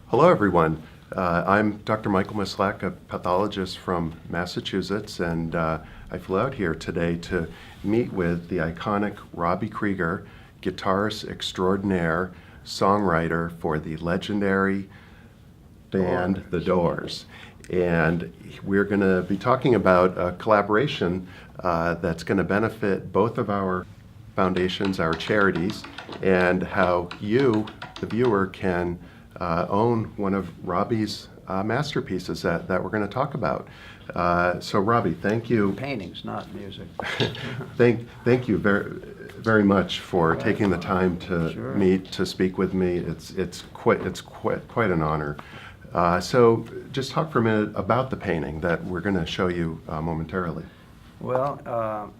Hello, everyone. I'm Dr. Michael Mislak, a pathologist from Massachusetts, and I flew out here today to meet with the iconic Robby Krieger, guitarist extraordinaire, songwriter for the legendary band The Doors. And we're going to be talking about a collaboration that's going to benefit both of our foundations, our charities, and how you, the viewer, can own one of Robby's masterpieces that we're going to talk about. So Robby, thank you. Paintings, not music. Thank you very much for taking the time to meet, to speak with me. It's quite an honor. So just talk for a minute about the painting that we're going to show you momentarily. Well,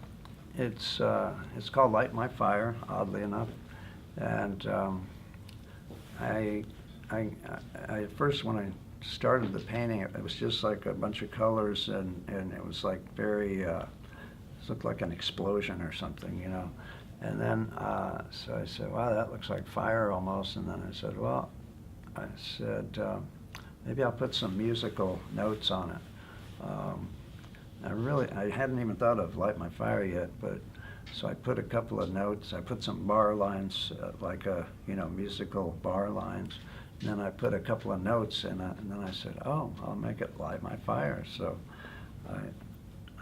it's called Light My Fire, oddly enough, and I at first, when I started the painting, it was just like a bunch of colors, and it was like very, it looked like an explosion or something, you know. And then, so I said, wow, that looks like fire almost. And then I said, well, maybe I'll put some musical notes on it. I hadn't even thought of Light My Fire yet, but so I put a couple of notes. I put some bar lines, like musical bar lines. And then I put a couple of notes, and then I said, oh, I'll make it Light My Fire. So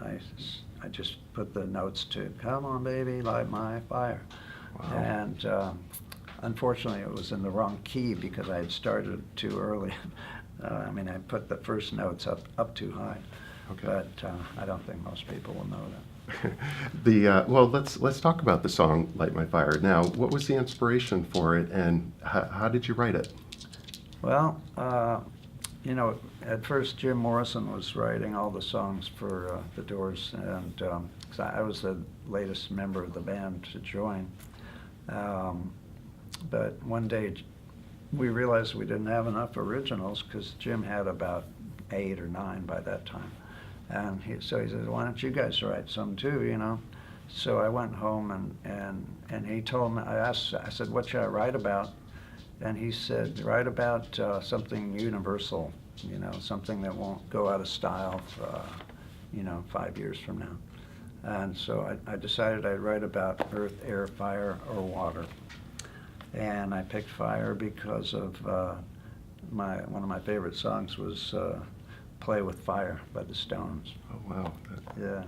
I just put the notes to, come on, baby, light my fire. Wow. And unfortunately, it was in the wrong key because I had started too early. I mean, I put the first notes up too high. Okay. But I don't think most people will know that. Well, let's talk about the song "Light My Fire." Now, what was the inspiration for it, and how did you write it? Well, at first Jim Morrison was writing all the songs for The Doors, and 'cause I was the latest member of the band to join. But one day we realized we didn't have enough originals because Jim had about 8 or 9 by that time. And so he said, why don't you guys write some too, you know? So I went home and he told me, I said, what should I write about? And he said, write about something universal, you know, something that won't go out of style, 5 years from now. And so I decided I'd write about earth, air, fire, or water. And I picked fire because of one of my favorite songs was Play with Fire by the Stones. Oh, wow. Yeah.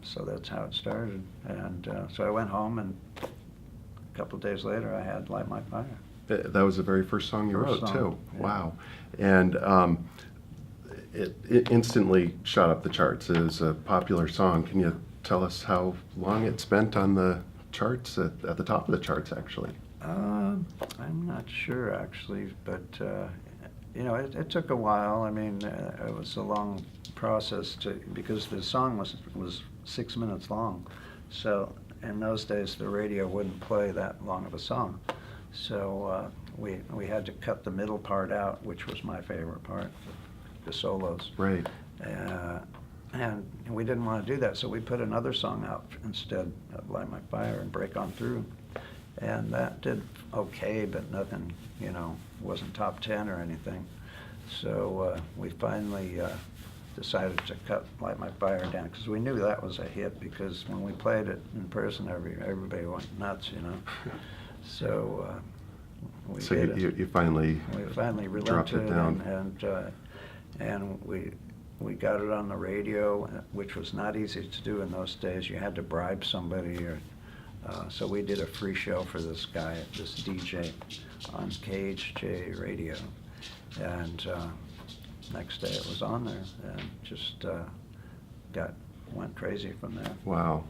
So that's how it started. And so I went home, and a couple of days later I had Light My Fire. That was the very first song you wrote, too. Yeah. Wow. And it instantly shot up the charts. It was a popular song. Can you tell us how long it spent on the charts, at the top of the charts, actually? I'm not sure, actually, but it took a while. I mean, it was a long process because the song was 6 minutes long. So in those days, the radio wouldn't play that long of a song. So we had to cut the middle part out, which was my favorite part, the solos. Right. And we didn't want to do that, so we put another song out instead of Light My Fire and Break On Through. And that did okay, but nothing, wasn't top 10 or anything. So we finally decided to cut Light My Fire down, because we knew that was a hit, because when we played it in person, everybody went nuts, So we you finally relented it down. and we got it on the radio, which was not easy to do in those days. You had to bribe somebody, so we did a free show for this guy, this DJ, on KHJ radio, and next day it was on there, and just went crazy from there. Wow,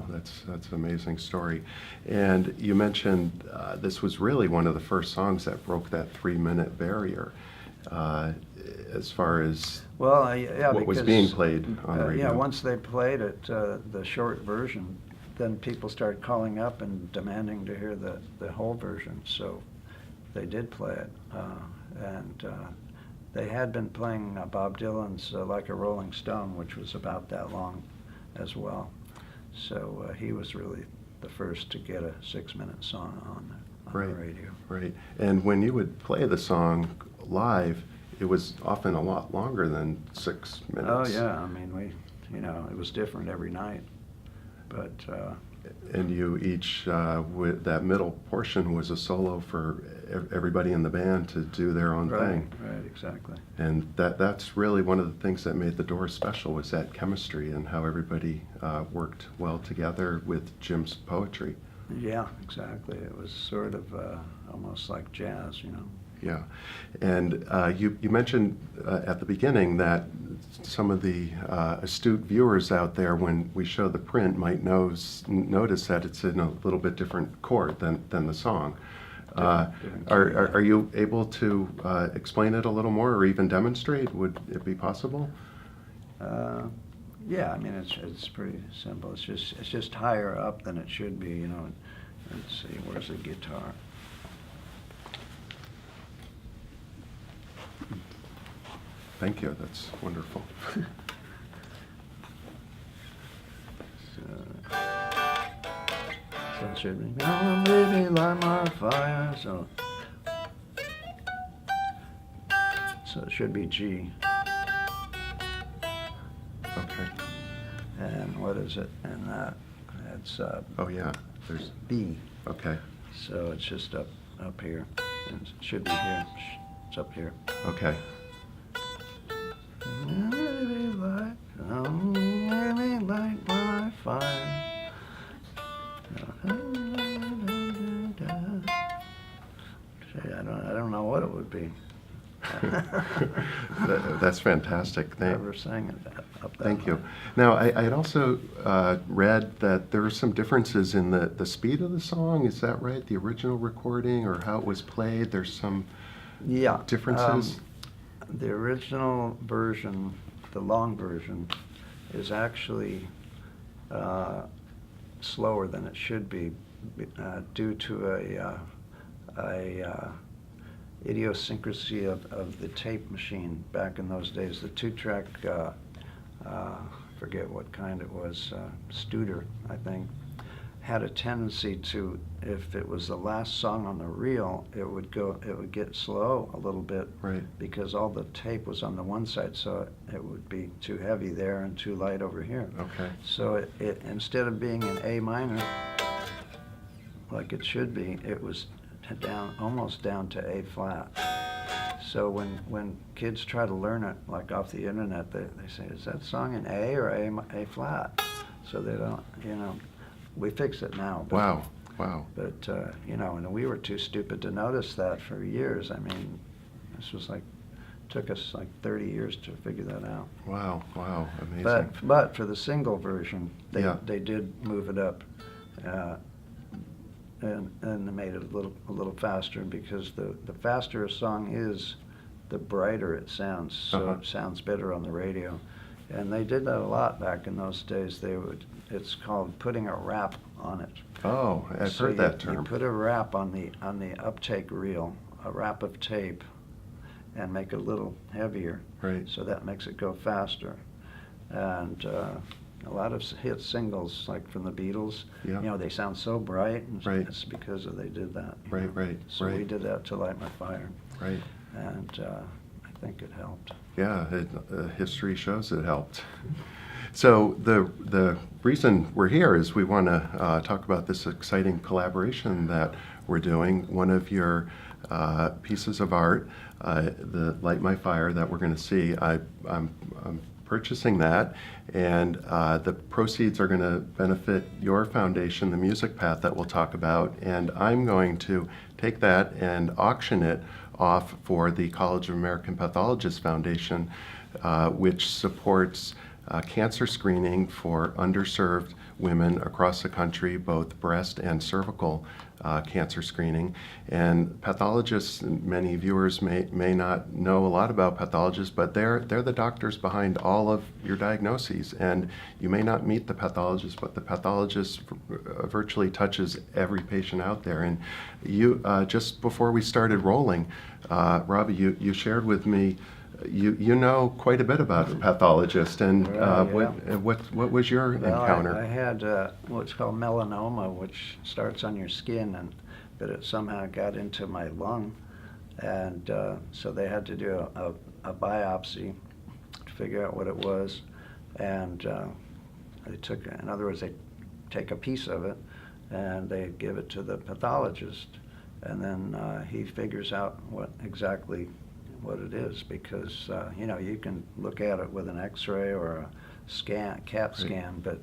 that's an amazing story. And you mentioned this was really one of the first songs that broke that 3-minute barrier, as far as what was being played on the radio. Yeah, once they played it, the short version, then people started calling up and demanding to hear the whole version. So they did play it, and they had been playing Bob Dylan's Like a Rolling Stone, which was about that long as well. So he was really the first to get a 6-minute song on there. on Right. the radio. Right. And when you would play the song live, it was often a lot longer than 6 minutes. Oh yeah, I mean it was different every night, but And you each, with that middle portion was a solo for everybody in the band to do their own thing. Right, exactly. And that's really one of the things that made the Doors special, was that chemistry and how everybody worked well together with Jim's poetry. Yeah, exactly. It was sort of almost like jazz, Yeah. And you mentioned at the beginning that some of the astute viewers out there, when we show the print, might notice that it's in a little bit different chord than the song. Different key, yeah. Are you able to explain it a little more, or even demonstrate? Would it be possible? Yeah, I mean it's pretty simple. It's just higher up than it should be, Let's see, where's the guitar? Thank you. That's wonderful. So it should be, "Oh, baby, light my fire." So it should be G. Okay. And what is it? And that's Oh yeah. There's. B. Okay. So it's just up here. And it should be here. It's up here. Okay. Baby, light my fire. I don't know what it would be. That's fantastic. Never sang it up that Thank you. high. Now, I had also read that there were some differences in the speed of the song. Is that right? The original recording, or how it was played? There's some Yeah. differences? The original version, the long version, is actually slower than it should be due to a idiosyncrasy of the tape machine back in those days. The two-track, forget what kind it was, Studer, I think, had a tendency to, if it was the last song on the reel, it would get slow a little bit, Right. because all the tape was on the one side, so it would be too heavy there and too light over here. Okay. So it instead of being in A minor, like it should be, it was almost down to A flat. So when kids try to learn it, like off the internet, they say, "Is that song in A or A flat?" So they don't, we fix it now. But, Wow. Wow. But, and we were too stupid to notice that for years. I mean, this was took us like 30 years to figure that out. Wow. Wow. Amazing. But for the single version, Yeah. they did move it up, and they made it a little faster, because the faster a song is, the brighter it sounds. So Uh-huh. it sounds better on the radio, and they did that a lot back in those days. It's called putting a wrap on it. Oh, I've So heard that you term. put a wrap on the uptake reel, a wrap of tape, and make it a little heavier. Right. So that makes it go faster. And a lot of hit singles, like from the Beatles, Yeah. they sound so bright, and Right. it's because they did that. Right. So we Right. did that to Light My Fire, Right. and I think it helped. Yeah, history shows it helped. So the reason we're here is we want to talk about this exciting collaboration that we're doing. One of your pieces of art, the Light My Fire that we're going to see, I'm purchasing that, and the proceeds are going to benefit your foundation, the Music Path, that we'll talk about, and I'm going to take that and auction it off for the College of American Pathologists Foundation, which supports cancer screening for underserved women across the country, both breast and cervical cancer screening. And pathologists, many viewers may not know a lot about pathologists, but they're the doctors behind all of your diagnoses. And you may not meet the pathologist, but the pathologist virtually touches every patient out there. And you, just before we started rolling, Robby, you shared with me you know quite a bit about a pathologist, and Yeah. what was your encounter? I had what's called melanoma, which starts on your skin, and but it somehow got into my lung, and so they had to do a biopsy to figure out what it was, and they took, in other words, they take a piece of it and they give it to the pathologist, and then he figures out exactly what it is, because you know, you can look at it with an X-ray or a CAT scan, but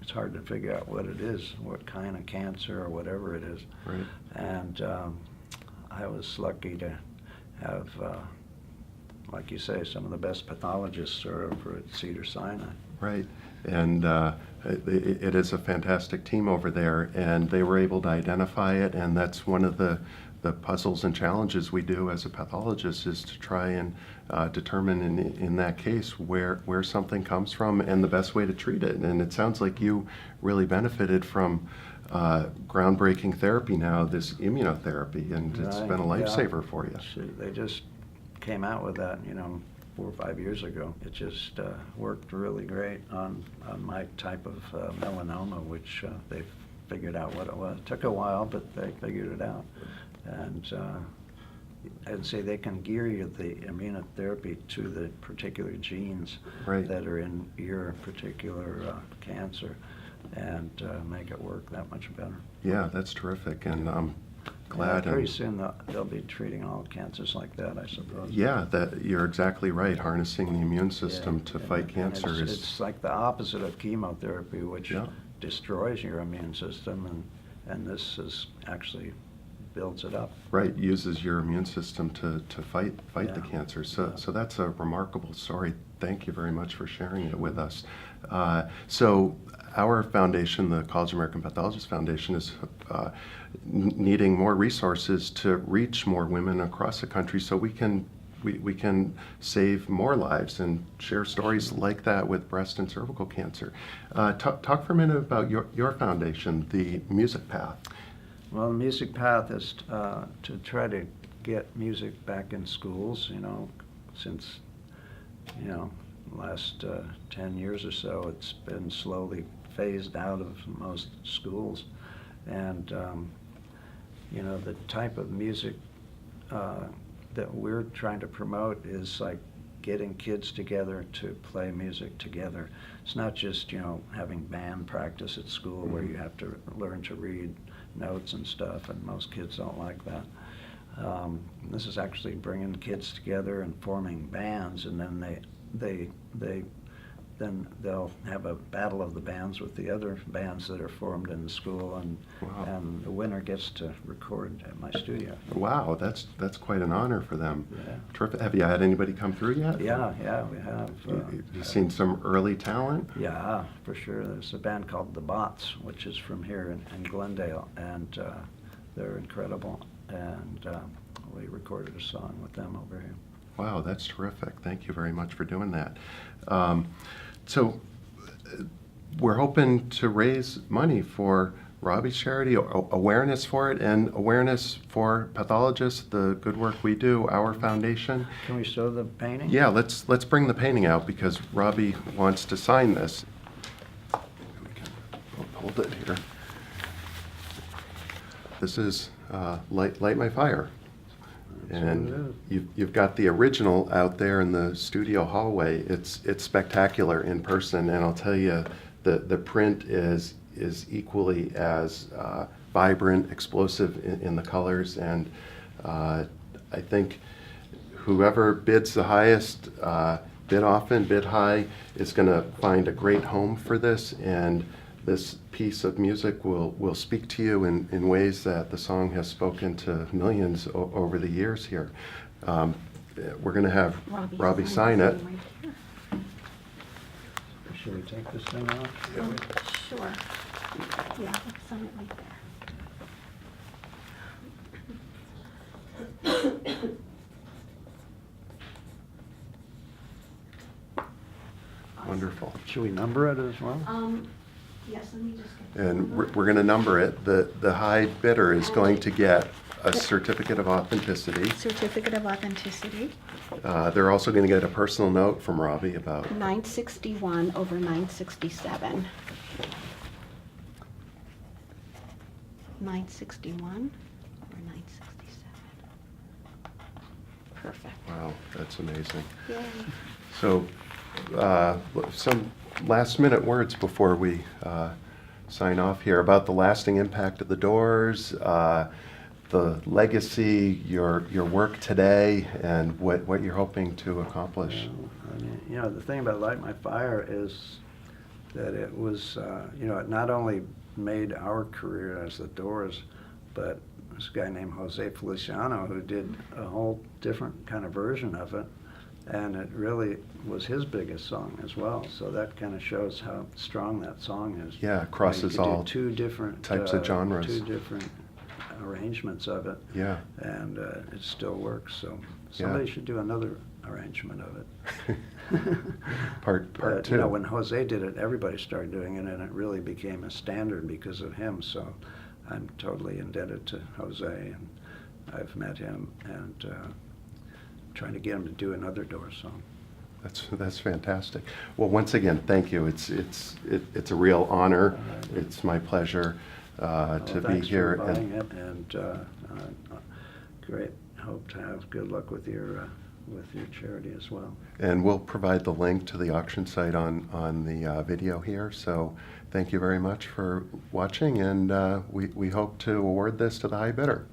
it's hard to figure out what it is, what kind of cancer or whatever it is. Right. And I was lucky to have, like you say, some of the best pathologists are over at Cedars-Sinai. Right. And it is a fantastic team over there, and they were able to identify it, and that's one of the puzzles and challenges we do as a pathologist, is to try and determine in that case where something comes from and the best way to treat it. And it sounds like you really benefited from groundbreaking therapy now, this immunotherapy, and it's been a lifesaver for you. They just came out with that, you know, 4 or 5 years ago. It just worked really great on my type of melanoma, which they figured out what it was. It took a while, but they figured it out. And I'd say they can gear you the immunotherapy to the particular genes that are in your particular cancer, and make it work that much better. Yeah, that's terrific, and I'm glad. Yeah, pretty soon they'll be treating all cancers like that, I suppose. Yeah, you're exactly right. Harnessing the immune system to fight cancer is... It's like the opposite of chemotherapy, which destroys your immune system, and this is actually builds it up. Right, uses your immune system to fight the cancer. So that's a remarkable story. Thank you very much for sharing it with us. So our foundation, the College of American Pathologists Foundation, is needing more resources to reach more women across the country, so we can save more lives and share stories like that with breast and cervical cancer. Talk for a minute about your foundation, the Music Path. Well, the Music Path is to try to get music back in schools, you know, since, you know, last 10 years or so, it's been slowly phased out of most schools. And, you know, the type of music that we're trying to promote is like getting kids together to play music together. It's not just, you know, having band practice at school where you have to learn to read notes and stuff, and most kids don't like that. This is actually bringing kids together and forming bands, and then then they'll have a battle of the bands with the other bands that are formed in the school, and the winner gets to record at my studio. Wow, that's quite an honor for them. Yeah. Terrific. Have you had anybody come through yet? Yeah, we have. You've seen some early talent? Yeah, for sure. There's a band called The Bots, which is from here in Glendale, and they're incredible, and we recorded a song with them over here. Wow, that's terrific. Thank you very much for doing that. So we're hoping to raise money for Robby's charity, awareness for it, and awareness for pathologists, the good work we do, our foundation. Can we show the painting? Yeah, let's bring the painting out, because Robby wants to sign this. We can hold it here. This is Light My Fire. And you've got the original out there in the studio hallway. It's spectacular in person, and I'll tell you, the print is equally as vibrant, explosive in the colors, and I think whoever bids the highest, bid often, bid high, is going to find a great home for this, and this piece of music will speak to you in ways that the song has spoken to millions over the years here. We're going to have Robby sign it. Should we take this thing off? Sure. Yeah, let's sign it right there. Wonderful. Should we number it as well? Yes, let me just get And we're going to number it. The high bidder is going to get a certificate of authenticity. certificate of authenticity, They're also going to get a personal note from Robby about 961 over 967. 961 perfect. Wow, that's amazing. Yay. So, some last minute words before we sign off here about the lasting impact of the doors, the legacy, your work today, and what you're hoping to accomplish. I mean, you know, the thing about Light My Fire is that it was, you know, it not only made our career as the Doors, but this guy named Jose Feliciano who did a whole different kind of version of it, and it really was his biggest song as well. So that kind of shows how strong that song is. Yeah, it crosses you could do all two different types of genres. two different arrangements of it. Yeah. And it still works. So somebody should do another arrangement of it. Part But, two. you know, when Jose did it, everybody started doing it, and it really became a standard because of him. So I'm totally indebted to Jose, and I've met him, and trying to get him to do another Doors song. That's fantastic. Well, once again, thank you. It's a real honor. It's my pleasure to be Thanks here. for buying it, and great. Hope to have good luck with your charity as well. And we'll provide the link to the auction site on the video here. So thank you very much for watching, and we hope to award this to the high bidder.